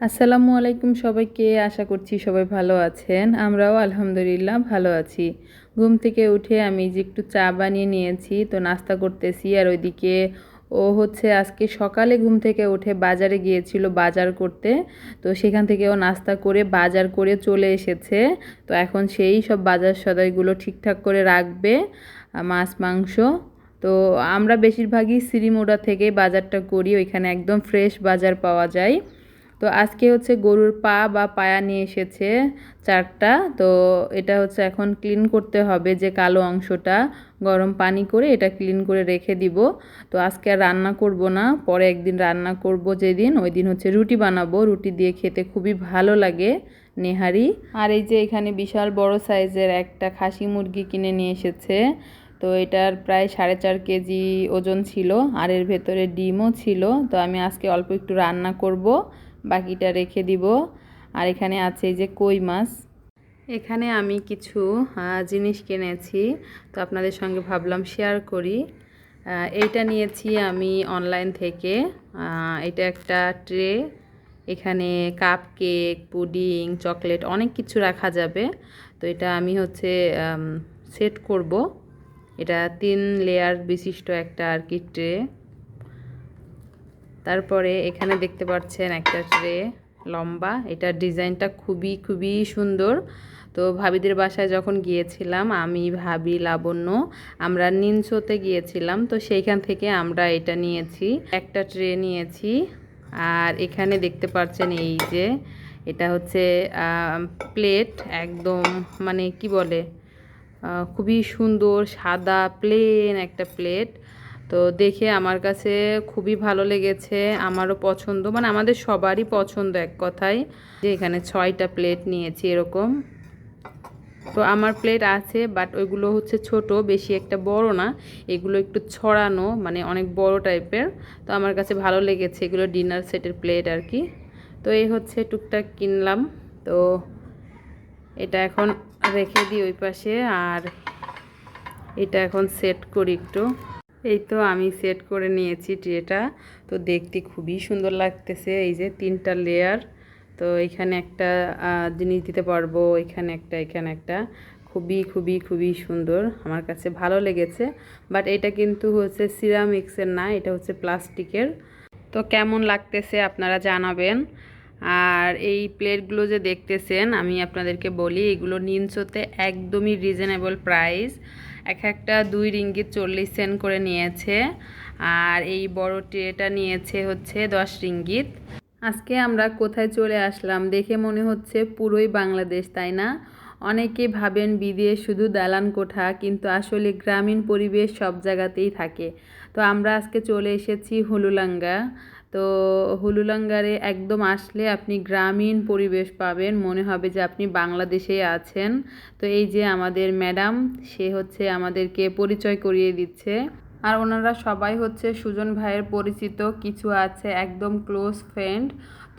আসসালামু আলাইকুম সবাইকে। আশা করছি সবাই ভালো আছেন। আমরাও আলহামদুলিল্লাহ ভালো আছি। ঘুম থেকে উঠে আমি যে একটু চা বানিয়ে নিয়েছি, তো নাস্তা করতেছি। আর ওইদিকে ও হচ্ছে আজকে সকালে ঘুম থেকে উঠে বাজারে গিয়েছিল বাজার করতে, তো সেখান থেকে ও নাস্তা করে বাজার করে চলে এসেছে। তো এখন সেই সব বাজার সদাইগুলো ঠিকঠাক করে রাখবে, মাছ মাংস। তো আমরা বেশিরভাগই সিরিমোড়া থেকে বাজারটা করি, ওইখানে একদম ফ্রেশ বাজার পাওয়া যায়। তো আজকে হচ্ছে গরুর পা বা পায়া নিয়ে এসেছে 4টা। তো এটা হচ্ছে এখন ক্লিন করতে হবে, যে কালো অংশটা গরম পানি করে এটা ক্লিন করে রেখে দিব। তো আজকে আর রান্না করব না, পরে একদিন রান্না করব, যেদিন ওই দিন হচ্ছে রুটি বানাবো। রুটি দিয়ে খেতে খুবই ভালো লাগে, নেহারি। আর এই যে এখানে বিশাল বড় সাইজের একটা খাসি মুরগি কিনে নিয়ে এসেছে। তো এটার প্রায় 4.5 কেজি ওজন ছিল, আর এর ভেতরে ডিমও ছিল। তো আমি আজকে অল্প একটু রান্না করব, বাকিটা রেখে দিব। আর এখানে আছে এই যে কই মাছ। এখানে আমি কিছু জিনিস কিনেছি, তো আপনাদের সঙ্গে ভাবলাম শেয়ার করি। এইটা নিয়েছি আমি অনলাইন থেকে। এটা একটা ট্রে, এখানে কাপ কেক, পুডিং, চকলেট অনেক কিছু রাখা যাবে। তো এটা আমি হচ্ছে সেট করব। এটা 3 লেয়ার বিশিষ্ট একটা আর কি ট্রে। তারপরে এখানে দেখতে পাচ্ছেন একটা ট্রে লম্বা, এটার ডিজাইনটা খুবই খুবই সুন্দর। তো ভাবিদের বাসায় যখন গিয়েছিলাম, আমি ভাবি লাবণ্য, আমরা নিনসোতে গিয়েছিলাম, তো সেইখান থেকে আমরা এটা নিয়েছি, একটা ট্রে নিয়েছি। আর এখানে দেখতে পাচ্ছেন এই যে এটা হচ্ছে প্লেট, একদম মানে কি বলে, খুবই সুন্দর সাদা প্লেন একটা প্লেট। তো দেখে আমার কাছে খুবই ভালো লেগেছে, আমারও পছন্দ, মানে আমাদের সবারই পছন্দ এক কথায়। যে এখানে 6টা প্লেট নিয়েছি এরকম। তো আমার প্লেট আছে, বাট ওইগুলো হচ্ছে ছোট, বেশি একটা বড় না। এগুলো একটু ছড়ানো, মানে অনেক বড় টাইপের। তো আমার কাছে ভালো লেগেছে, এগুলো ডিনার সেটের প্লেট আর কি। তো এই হচ্ছে টুকটাক কিনলাম। তো এটা এখন রেখে দিই ওই পাশে, আর এটা এখন সেট করি একটু। এই তো আমি সেট করে নিয়েছি ট্রেটা। তো দেখতে খুবই সুন্দর লাগতেছে, এই যে 3টা লেয়ার। তো এখানে একটা জিনিস দিতে পারবো, এখানে একটা, এখানে একটা। খুবই খুবই খুবই সুন্দর, আমার কাছে ভালো লেগেছে। বাট এটা কিন্তু হচ্ছে সিরামিক্সের না, এটা হচ্ছে প্লাস্টিকের। তো কেমন লাগতেছে আপনারা জানাবেন। আর এই প্লেটগুলো যে দেখতেছেন, আমি আপনাদেরকে বলি, এগুলো নিনসোতে একদমই রিজনেবল প্রাইস। এক একটা 2 রিঙ্গিত 40 সেন্ট করে নিয়েছে। আর এই বড় ট্রেটা নিয়েছে হচ্ছে 10 রিঙ্গিত। আজকে আমরা কোথায় চলে আসলাম দেখে মনে হচ্ছে পুরোই বাংলাদেশ, তাই না? অনেকে ভাবেন বিদেশ শুধু দালান কোঠা, কিন্তু আসলে গ্রামীণ পরিবেশ সব জায়গাতেই থাকে। তো আমরা আজকে চলে এসেছি হুলুলাঙ্গা। তো হুলুলাঙ্গারে একদম আসলে আপনি গ্রামীণ পরিবেশ পাবেন, মনে হবে যে আপনি বাংলাদেশেই আছেন। তো এই যে আমাদের ম্যাডাম, সে হচ্ছে আমাদেরকে পরিচয় করিয়ে দিচ্ছে। আর ওনারা সবাই হচ্ছে সুজন ভাইয়ের পরিচিত, কিছু আছে একদম ক্লোজ ফ্রেন্ড।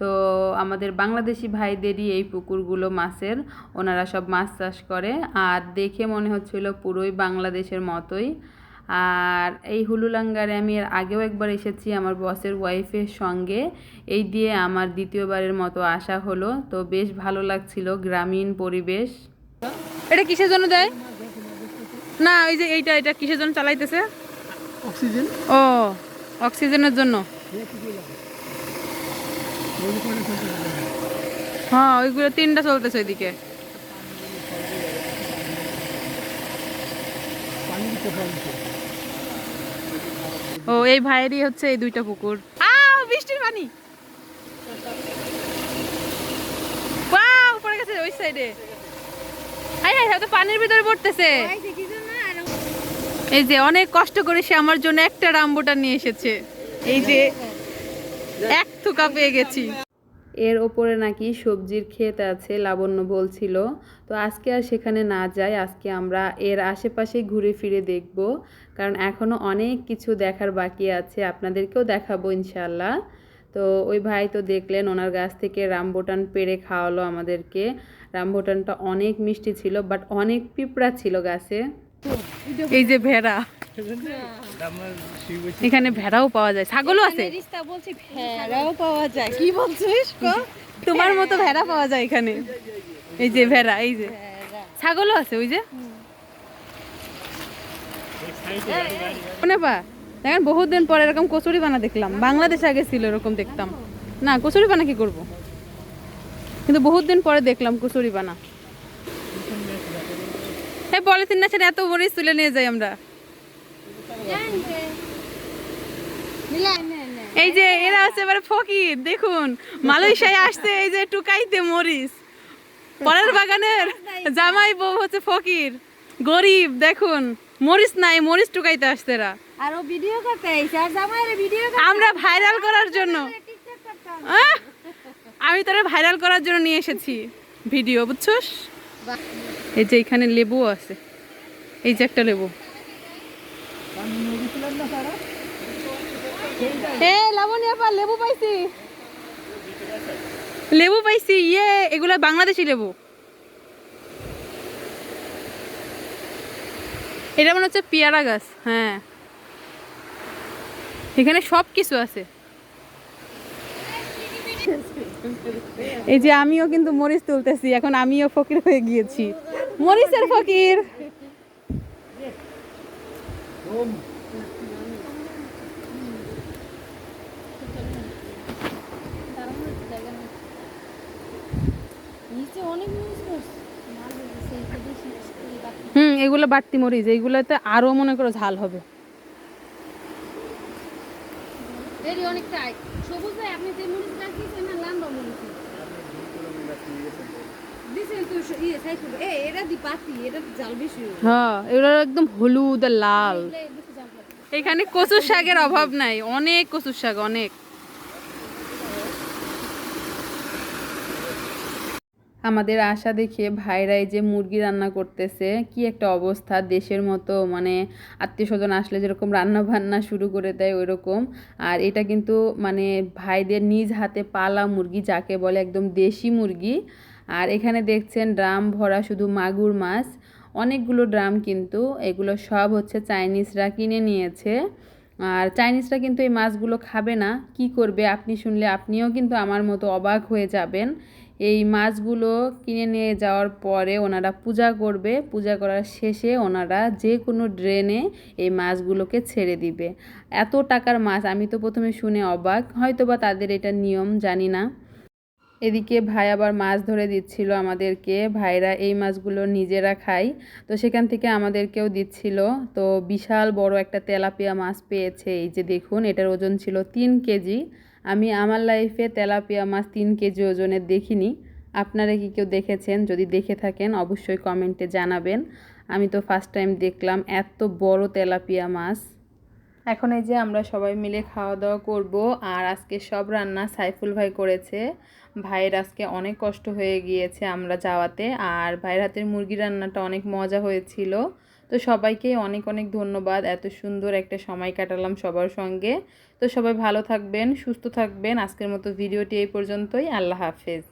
তো আমাদের বাংলাদেশি ভাইদেরই এই পুকুরগুলো মাছের, ওনারা সব মাছ চাষ করে। আর দেখে মনে হচ্ছিল পুরোই বাংলাদেশের মতোই। আর এই হুলুলাঙ্গারে আমি এর আগেও একবার এসেছি আমার বসের ওয়াইফের সঙ্গে। এই দিয়ে আমার দ্বিতীয়বারের মতো আসা হলো। তো বেশ ভালো লাগছিল, গ্রামীণ পরিবেশ। এটা কিসের জন্য দেয়? না, ওই যে এইটা, এটা কিসের জন্য চালাইতেছে? অক্সিজেন। ও, অক্সিজেনের জন্য। হ্যাঁ, ওইগুলো 3টা চলতেছে ওইদিকে। ও, এই ভাইয়েরই হচ্ছে এই 2টা পুকুর। বৃষ্টির পানি পড়ে গেছে ওই সাইডে। হাই হাই, তো পানির ভিতরে পড়তেছে। এই যে অনেক কষ্ট করে সে আমার জন্য একটা রামবুটান নিয়ে এসেছে। এই যে এক থুকা পেয়ে গেছি। এর ওপরে নাকি সবজির ক্ষেত আছে, লাবণ্য বলছিল। তো আজকে আর সেখানে না যাই, আজকে আমরা এর আশেপাশে ঘুরে ফিরে দেখব, কারণ এখনও অনেক কিছু দেখার বাকি আছে, আপনাদেরকেও দেখাবো ইনশাল্লাহ। তো ওই ভাই তো দেখলেন, ওনার গাছ থেকে রামবুটান পেড়ে খাওয়ালো আমাদেরকে। রামবুটানটা অনেক মিষ্টি ছিল, বাট অনেক পিঁপড়া ছিল গাছে। এই যে ভেড়া, এখানে ভেড়াও পাওয়া যায়, ছাগলও আছে। বলছি ভেড়াও পাওয়া যায়, কি বলছিস? তোমার মতো ভেড়া পাওয়া যায় এখানে। এই যে ভেড়া, এই যে ছাগলও আছে ওই যে। বা দেখেন বহুত দিন পরে এরকম কচুরি বানা দেখলাম, বাংলাদেশে আগে ছিল এরকম দেখতাম না। কচুরি বানা কি করব, কিন্তু বহুত দিন পরে দেখলাম কচুরি বানা। হ্যাঁ পলিথিন না সেটা এত মরিচ তুলে নিয়ে যাই আমরা। এই যে এরা হচ্ছে এবারে ফকির, দেখুন মালয়েশিয়ায় আসছে এই যে টুকাইতে মরিচ। পরের বাগানের জামাই বউ হচ্ছে ফকির, গরিব, দেখুন মরিচ নাই, মরিচ টুকাইতে আসছে এরা। আরো ভিডিও করতে আইছে, আর জামাইরে ভিডিও করতে আমরা ভাইরাল করার জন্য, আমি তোরে ভাইরাল করার জন্য নিয়ে এসেছি ভিডিও, বুঝছস? এই যে এখানে লেবু আছে, এই যে একটা লেবু। লাবণী আপা লেবু পাইছি, লেবু পাইছি। ইয়ে এগুলা বাংলাদেশি লেবু। এটা মনে হচ্ছে পেয়ারা গাছ। হ্যাঁ এখানে সব কিছু আছে। এই যে আমিও কিন্তু মরিচ তুলতেছি, এখন আমিও ফকির হয়ে গিয়েছি, মরিচের ফকির। এগুলো বাড়তি মরিচ, এইগুলোতে আরো মনে করো ঝাল হবে। হ্যাঁ এগুলো একদম হলুদ আর লাল। এখানে কচুর শাকের অভাব নাই, অনেক কচুর শাক, অনেক। আমাদের আশা দেখে ভাইরা এই যে মুরগি রান্না করতেছে, কি একটা অবস্থা, দেশের মতো মানে আত্মীয় স্বজন আসলে যেরকম রান্না বান্না শুরু করে দেয় ওই রকম। আর এটা কিন্তু মানে ভাইদের নিজ হাতে পালা মুরগি, যাকে বলে একদম দেশি মুরগি। আর এখানে দেখছেন ড্রাম ভরা শুধু মাগুর মাছ, অনেকগুলো ড্রাম, কিন্তু এগুলো সব হচ্ছে চাইনিজরা কিনে নিয়েছে। আর চাইনিজরা কিন্তু এই মাছগুলো খাবে না, কি করবে আপনি শুনলে আপনিও কিন্তু আমার মতো অবাক হয়ে যাবেন। এই মাছগুলো কিনে নিয়ে যাওয়ার পরে ওনারা পূজা করবে, পূজা করার শেষে ওনারা যে কোনো ড্রেনে এই মাছগুলোকে ছেড়ে দিবে। এত টাকার মাছ, আমি তো প্রথমে শুনে অবাক, হয়তো বা তাদের এটা নিয়ম, জানি না। এদিকে ভাই আবার মাছ ধরে দিচ্ছিল আমাদেরকে, ভাইরা এই মাছগুলো নিজেরা খায়, তো সেখান থেকে আমাদেরকেও দিচ্ছিল। তো বিশাল বড় একটা তেলাপিয়া মাছ পেয়েছে, এই যে দেখুন, এটার ওজন ছিল 3 কেজি। আমি আমার লাইফে তেলাপিয়া মাছ 3 কেজি ওজনের দেখিনি। আপনারা কি কেউ দেখেছেন? যদি দেখে থাকেন অবশ্যই কমেন্টে জানাবেন। আমি তো ফার্স্ট টাইম দেখলাম এত বড় তেলাপিয়া মাছ। এখন এই যে আমরা সবাই মিলে খাওয়া দাওয়া করব। আর আজকে সব রান্না সাইফুল ভাই করেছে। ভাইয়ের আজকে অনেক কষ্ট হয়ে গিয়েছে আমরা যাওয়াতে, আর ভাইয়ের হাতের মুরগি রান্নাটা অনেক মজা হয়েছিল। তো সবাইকে অনেক অনেক ধন্যবাদ, এত সুন্দর একটা সময় কাটালাম সবার সঙ্গে। তো সবাই ভালো থাকবেন, সুস্থ থাকবেন। আজকের মতো ভিডিওটি এই পর্যন্তই। আল্লাহ হাফেজ।